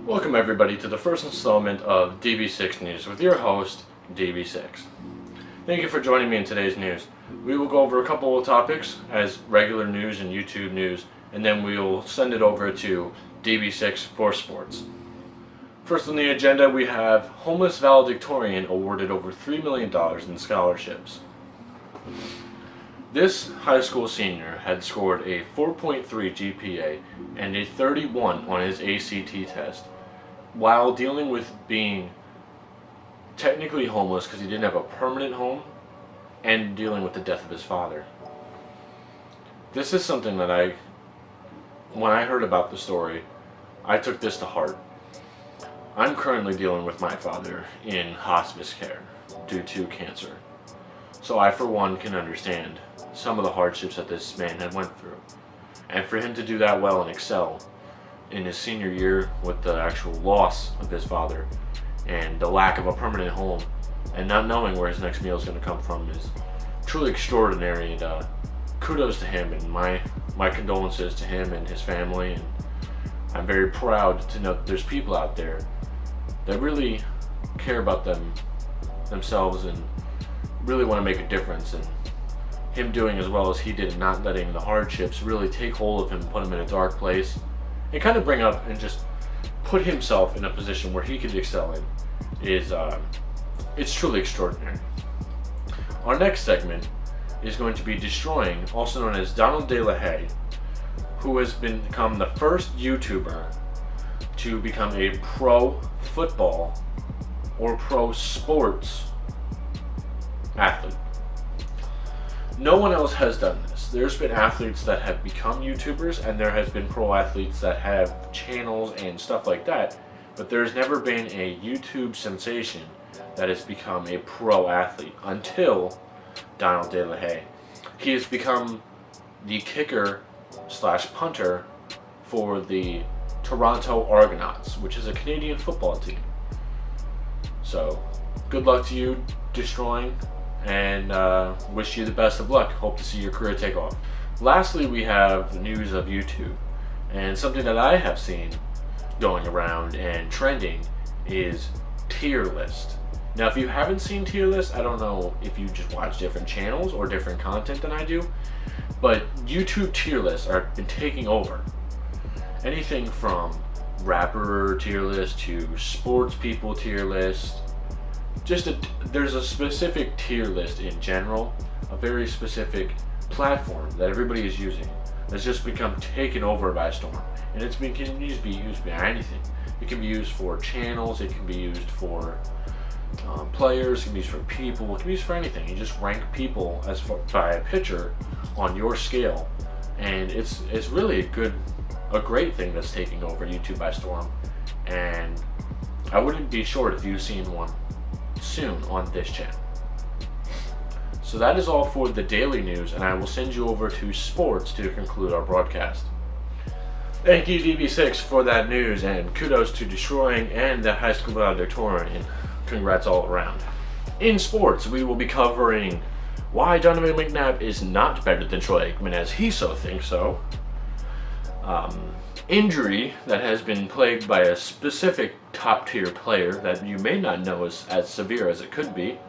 Welcome everybody to the first installment of DB6 News with your host, DB6. Thank you for joining me in today's news. We will go over a couple of topics as regular news and YouTube news, and then we'll send it over to DB6 for sports. First on the agenda, we have homeless valedictorian awarded over $3 million in scholarships. This high school senior had scored a 4.3 GPA and a 31 on his ACT test while dealing with being technically homeless because he didn't have a permanent home and dealing with the death of his father. This is something that when I heard about the story, I took this to heart. I'm currently dealing with my father in hospice care due to cancer. So I, for one, can understand some of the hardships that this man had went through. And for him to do that well and excel in his senior year with the actual loss of his father and the lack of a permanent home and not knowing where his next meal is going to come from is truly extraordinary. And kudos to him, and my condolences to him and his family. And I'm very proud to know that there's people out there that really care about themselves and really want to make a difference. And him doing as well as he did, not letting the hardships really take hold of him, put him in a dark place, and kind of bring up and just put himself in a position where he could excel in is it's truly extraordinary. Our next segment is going to be Destroying, also known as Donald De La Haye, who has become the first YouTuber to become a pro football or pro sports athlete. No one else has done this. There's been athletes that have become YouTubers, and there has been pro athletes that have channels and stuff like that, but there's never been a YouTube sensation that has become a pro athlete until Donald De La Haye. He has become the kicker / punter for the Toronto Argonauts, which is a Canadian football team. So good luck to you, Destroying, and wish you the best of luck. Hope to see your career take off. Lastly, we have news of YouTube, and something that I have seen going around and trending is tier list. Now, if you haven't seen tier list, I don't know if you just watch different channels or different content than I do, but YouTube tier lists are been taking over. Anything from rapper tier list to sports people tier list. There's a specific tier list in general, a very specific platform that everybody is using that's just become taken over by storm. And can be used by anything. It can be used for channels, it can be used for players, it can be used for people, it can be used for anything. You just rank people by a picture on your scale, and it's really a great thing that's taking over YouTube by storm. And I wouldn't be short if you've seen one soon on this channel. So that is all for the daily news, and I will send you over to sports to conclude our broadcast. Thank you, DB6, for that news, and kudos to Destroying and the high school valedictorian. Congrats all around. In sports, we will be covering why Donovan McNabb is not better than Troy Aikman as he so thinks so. Injury that has been plagued by a specific top-tier player that you may not know is as severe as it could be,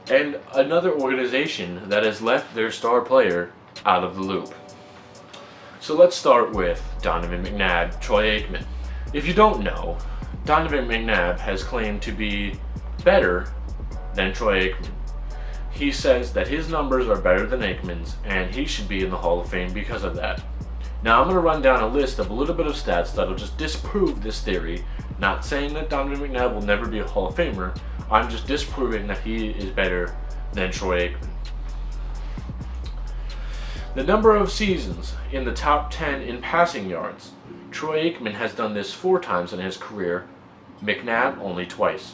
and another organization that has left their star player out of the loop. So let's start with Donovan McNabb, Troy Aikman. If you don't know, Donovan McNabb has claimed to be better than Troy Aikman. He says that his numbers are better than Aikman's, and he should be in the Hall of Fame because of that. Now I'm going to run down a list of a little bit of stats that'll just disprove this theory. Not saying that Donovan McNabb will never be a Hall of Famer, I'm just disproving that he is better than Troy Aikman. The number of seasons in the top 10 in passing yards. Troy Aikman has done this 4 times in his career, McNabb only twice.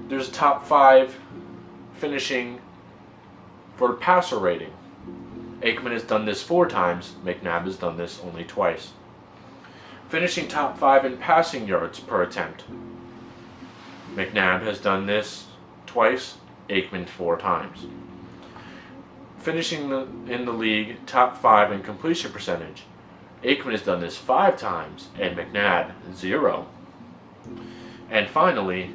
There's a top 5 finishing for passer rating. Aikman has done this 4 times, McNabb has done this only twice. Finishing top 5 in passing yards per attempt. McNabb has done this twice, Aikman 4 times. Finishing in the league top 5 in completion percentage. Aikman has done this 5 times, and McNabb 0. And finally,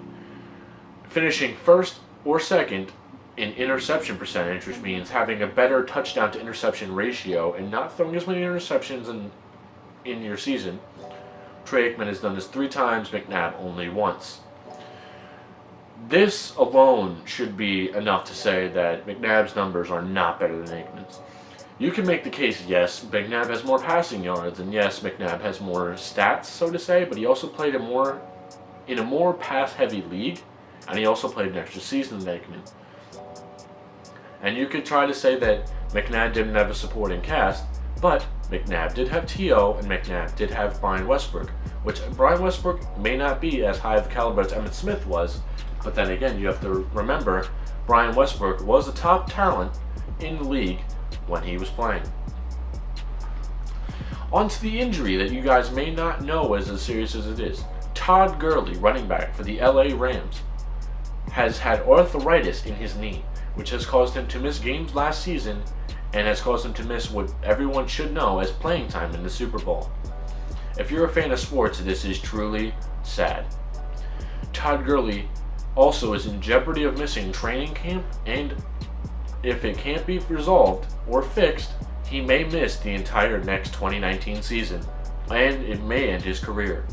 finishing first or second in interception percentage, which means having a better touchdown to interception ratio and not throwing as many interceptions in your season. Troy Aikman has done this 3 times, McNabb only once. This alone should be enough to say that McNabb's numbers are not better than Aikman's. You can make the case, yes, McNabb has more passing yards, and yes, McNabb has more stats, so to say, but he also played in a more pass-heavy league, and he also played an extra season than Aikman. And you could try to say that McNabb didn't have a supporting cast, but McNabb did have T.O. and McNabb did have Brian Westbrook, which Brian Westbrook may not be as high of a caliber as Emmitt Smith was, but then again, you have to remember Brian Westbrook was a top talent in the league when he was playing. On to the injury that you guys may not know is as serious as it is. Todd Gurley, running back for the LA Rams, has had arthritis in his knee, which has caused him to miss games last season and has caused him to miss what everyone should know as playing time in the Super Bowl. If you're a fan of sports, this is truly sad. Todd Gurley also is in jeopardy of missing training camp, and if it can't be resolved or fixed, he may miss the entire next 2019 season, and it may end his career.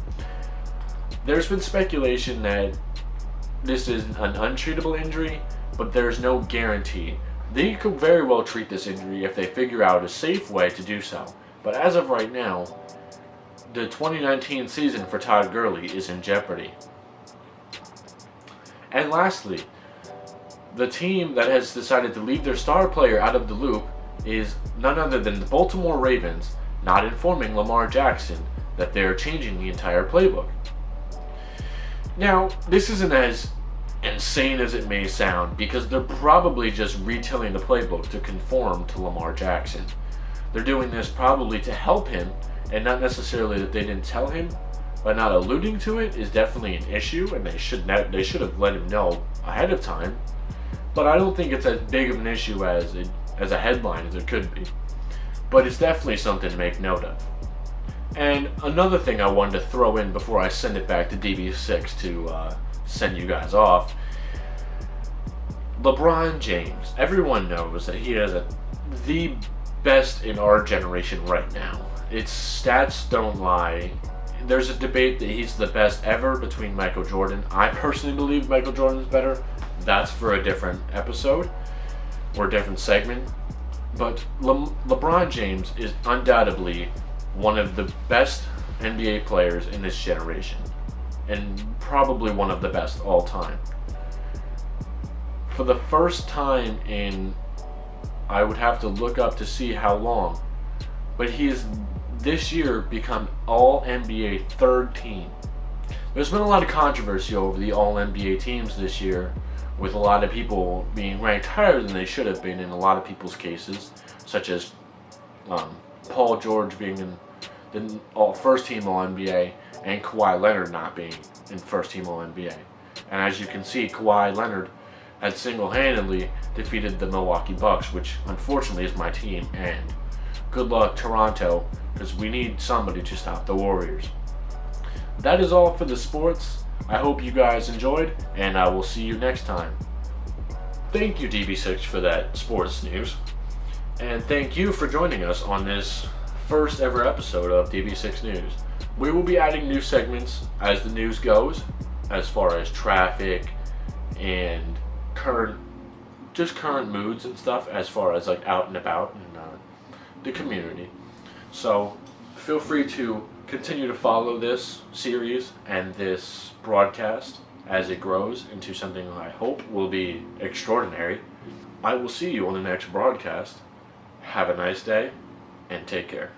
There's been speculation that this is an untreatable injury, but there's no guarantee. They could very well treat this injury if they figure out a safe way to do so. But as of right now, the 2019 season for Todd Gurley is in jeopardy. And lastly, the team that has decided to leave their star player out of the loop is none other than the Baltimore Ravens, not informing Lamar Jackson that they're changing the entire playbook. Now, this isn't as insane as it may sound, because they're probably just retelling the playbook to conform to Lamar Jackson. They're doing this probably to help him, and not necessarily that they didn't tell him, but not alluding to it is definitely an issue, and they should have let him know ahead of time. But I don't think it's as big of an issue as a headline as it could be. But it's definitely something to make note of. And another thing I wanted to throw in before I send it back to DB6 to send you guys off. LeBron James. Everyone knows that he is the best in our generation right now. Its stats don't lie. There's a debate that he's the best ever between Michael Jordan. I personally believe Michael Jordan's better. That's for a different episode or a different segment. But LeBron James is undoubtedly one of the best NBA players in this generation, and probably one of the best all time. For the first time in, I would have to look up to see how long, but he has this year become All-NBA third team. There's been a lot of controversy over the All-NBA teams this year, with a lot of people being ranked higher than they should have been in a lot of people's cases, such as Paul George being in the first team All-NBA and Kawhi Leonard not being in first team All-NBA. And as you can see, Kawhi Leonard had single-handedly defeated the Milwaukee Bucks, which unfortunately is my team, and good luck Toronto, because we need somebody to stop the Warriors. That is all for the sports. I hope you guys enjoyed, and I will see you next time. Thank you, DB6, for that sports news. And thank you for joining us on this first ever episode of DB6 News. We will be adding new segments as the news goes, as far as traffic and current moods and stuff, as far as like out and about in the community. So feel free to continue to follow this series and this broadcast as it grows into something I hope will be extraordinary. I will see you on the next broadcast. Have a nice day and take care.